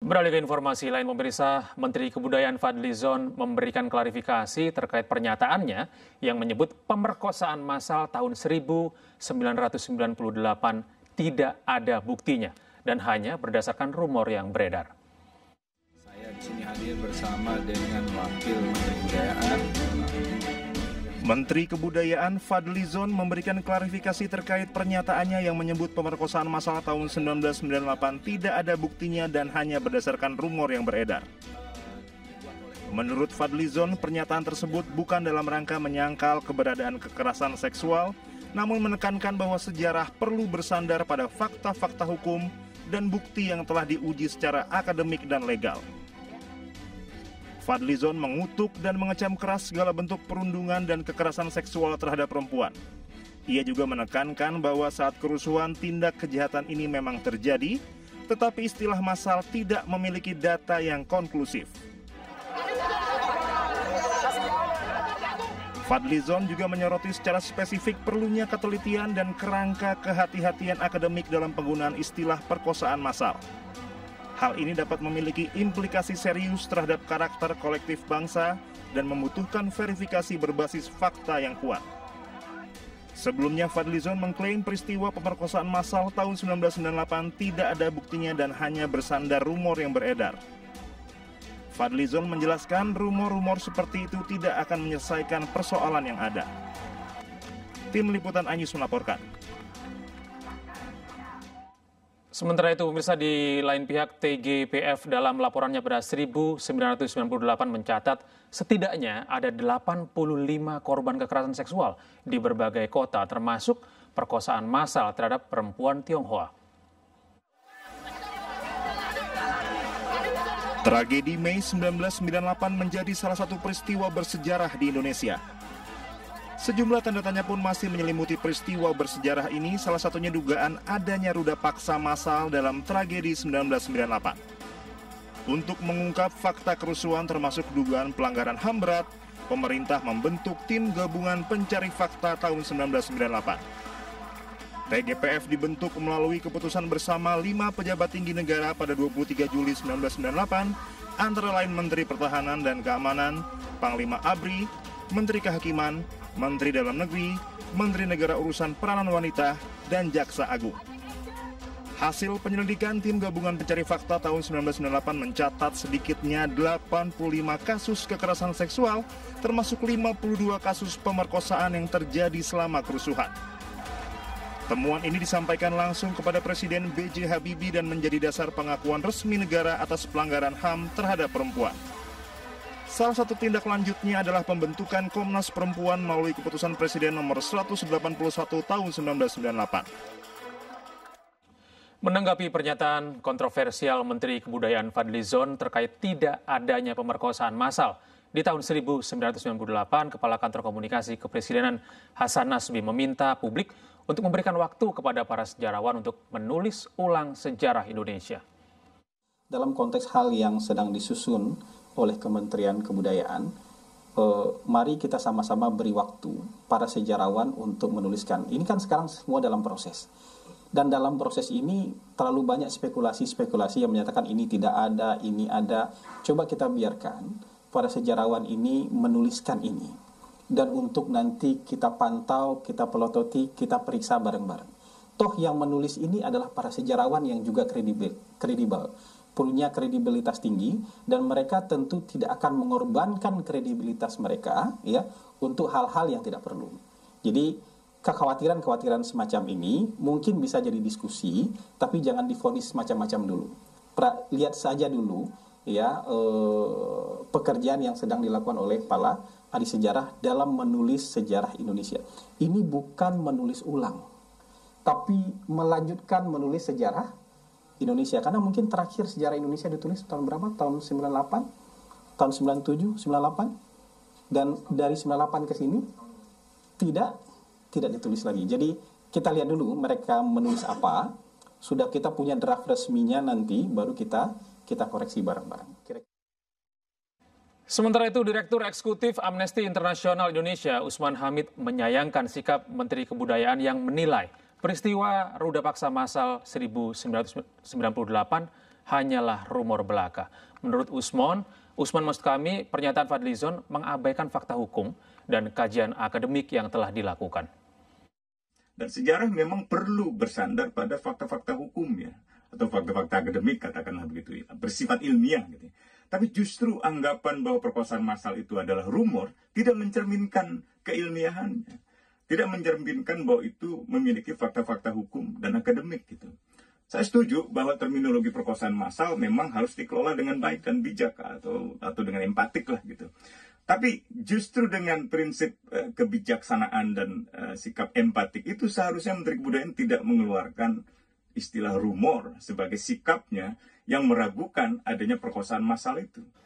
Beralih ke informasi lain, pemirsa, Menteri Kebudayaan Fadlizon memberikan klarifikasi terkait pernyataannya yang menyebut pemerkosaan massal tahun 1998 tidak ada buktinya dan hanya berdasarkan rumor yang beredar. Saya di sini hadir bersama dengan Wakil Menteri Kebudayaan. Menteri Kebudayaan Fadlizon memberikan klarifikasi terkait pernyataannya yang menyebut pemerkosaan massal tahun 1998 tidak ada buktinya dan hanya berdasarkan rumor yang beredar. Menurut Fadlizon, pernyataan tersebut bukan dalam rangka menyangkal keberadaan kekerasan seksual, namun menekankan bahwa sejarah perlu bersandar pada fakta-fakta hukum dan bukti yang telah diuji secara akademik dan legal. Fadlizon mengutuk dan mengecam keras segala bentuk perundungan dan kekerasan seksual terhadap perempuan. Ia juga menekankan bahwa saat kerusuhan tindak kejahatan ini memang terjadi, tetapi istilah massal tidak memiliki data yang konklusif. Fadlizon juga menyoroti secara spesifik perlunya ketelitian dan kerangka kehati-hatian akademik dalam penggunaan istilah perkosaan massal. Hal ini dapat memiliki implikasi serius terhadap karakter kolektif bangsa dan membutuhkan verifikasi berbasis fakta yang kuat. Sebelumnya, Fadlizon mengklaim peristiwa pemerkosaan massal tahun 1998 tidak ada buktinya dan hanya bersandar rumor yang beredar. Fadlizon menjelaskan rumor-rumor seperti itu tidak akan menyelesaikan persoalan yang ada. Tim Liputan iNews melaporkan. Sementara itu, pemirsa, di lain pihak TGPF dalam laporannya pada 1998 mencatat setidaknya ada 85 korban kekerasan seksual di berbagai kota, termasuk perkosaan massal terhadap perempuan Tionghoa. Tragedi Mei 1998 menjadi salah satu peristiwa bersejarah di Indonesia. Sejumlah tanda tanya pun masih menyelimuti peristiwa bersejarah ini, salah satunya dugaan adanya ruda paksa massal dalam tragedi 1998. Untuk mengungkap fakta kerusuhan termasuk dugaan pelanggaran HAM berat, pemerintah membentuk tim gabungan pencari fakta tahun 1998. TGPF dibentuk melalui keputusan bersama 5 pejabat tinggi negara pada 23 Juli 1998, antara lain Menteri Pertahanan dan Keamanan, Panglima ABRI, Menteri Kehakiman, Menteri Dalam Negeri, Menteri Negara Urusan Peranan Wanita, dan Jaksa Agung. Hasil penyelidikan tim gabungan pencari fakta tahun 1998 mencatat sedikitnya 85 kasus kekerasan seksual, termasuk 52 kasus pemerkosaan yang terjadi selama kerusuhan. Temuan ini disampaikan langsung kepada Presiden B.J. Habibie dan menjadi dasar pengakuan resmi negara atas pelanggaran HAM terhadap perempuan. Salah satu tindak lanjutnya adalah pembentukan Komnas Perempuan melalui keputusan Presiden nomor 181 tahun 1998. Menanggapi pernyataan kontroversial Menteri Kebudayaan Fadlizon terkait tidak adanya pemerkosaan massal, di tahun 1998, Kepala Kantor Komunikasi Kepresidenan Hasan Nasbi meminta publik untuk memberikan waktu kepada para sejarawan untuk menulis ulang sejarah Indonesia. Dalam konteks hal yang sedang disusun oleh Kementerian Kebudayaan, mari kita sama-sama beri waktu para sejarawan untuk menuliskan. Ini kan sekarang semua dalam proses. Dan dalam proses ini terlalu banyak spekulasi-spekulasi yang menyatakan ini tidak ada, ini ada. Coba kita biarkan para sejarawan ini menuliskan ini. Dan untuk nanti kita pantau, kita pelototi, kita periksa bareng-bareng. Toh yang menulis ini adalah para sejarawan yang juga kredibel. Punya kredibilitas tinggi dan mereka tentu tidak akan mengorbankan kredibilitas mereka ya untuk hal-hal yang tidak perlu. Jadi kekhawatiran-kekhawatiran semacam ini mungkin bisa jadi diskusi, tapi jangan divonis macam-macam dulu. Lihat saja dulu ya pekerjaan yang sedang dilakukan oleh para ahli sejarah dalam menulis sejarah Indonesia. Ini bukan menulis ulang, tapi melanjutkan menulis sejarah Indonesia, karena mungkin terakhir sejarah Indonesia ditulis tahun berapa? Tahun 98, tahun 97, 98, dan dari 98 ke sini tidak ditulis lagi. Jadi kita lihat dulu mereka menulis apa, sudah kita punya draft resminya nanti baru kita koreksi bareng-bareng. Sementara itu, Direktur Eksekutif Amnesty International Indonesia, Usman Hamid, menyayangkan sikap Menteri Kebudayaan yang menilai peristiwa ruda paksa massal 1998 hanyalah rumor belaka. Menurut Usman maksud kami, pernyataan Fadlizon mengabaikan fakta hukum dan kajian akademik yang telah dilakukan. Dan sejarah memang perlu bersandar pada fakta-fakta hukum ya, atau fakta-fakta akademik katakanlah begitu ya, bersifat ilmiah gitu. Tapi justru anggapan bahwa perkosaan massal itu adalah rumor tidak mencerminkan keilmiahannya, tidak mencerminkan bahwa itu memiliki fakta-fakta hukum dan akademik gitu. Saya setuju bahwa terminologi perkosaan massal memang harus dikelola dengan baik dan bijak atau dengan empatik lah gitu. Tapi justru dengan prinsip kebijaksanaan dan sikap empatik itu seharusnya Menteri Kebudayaan tidak mengeluarkan istilah rumor sebagai sikapnya yang meragukan adanya perkosaan massal itu.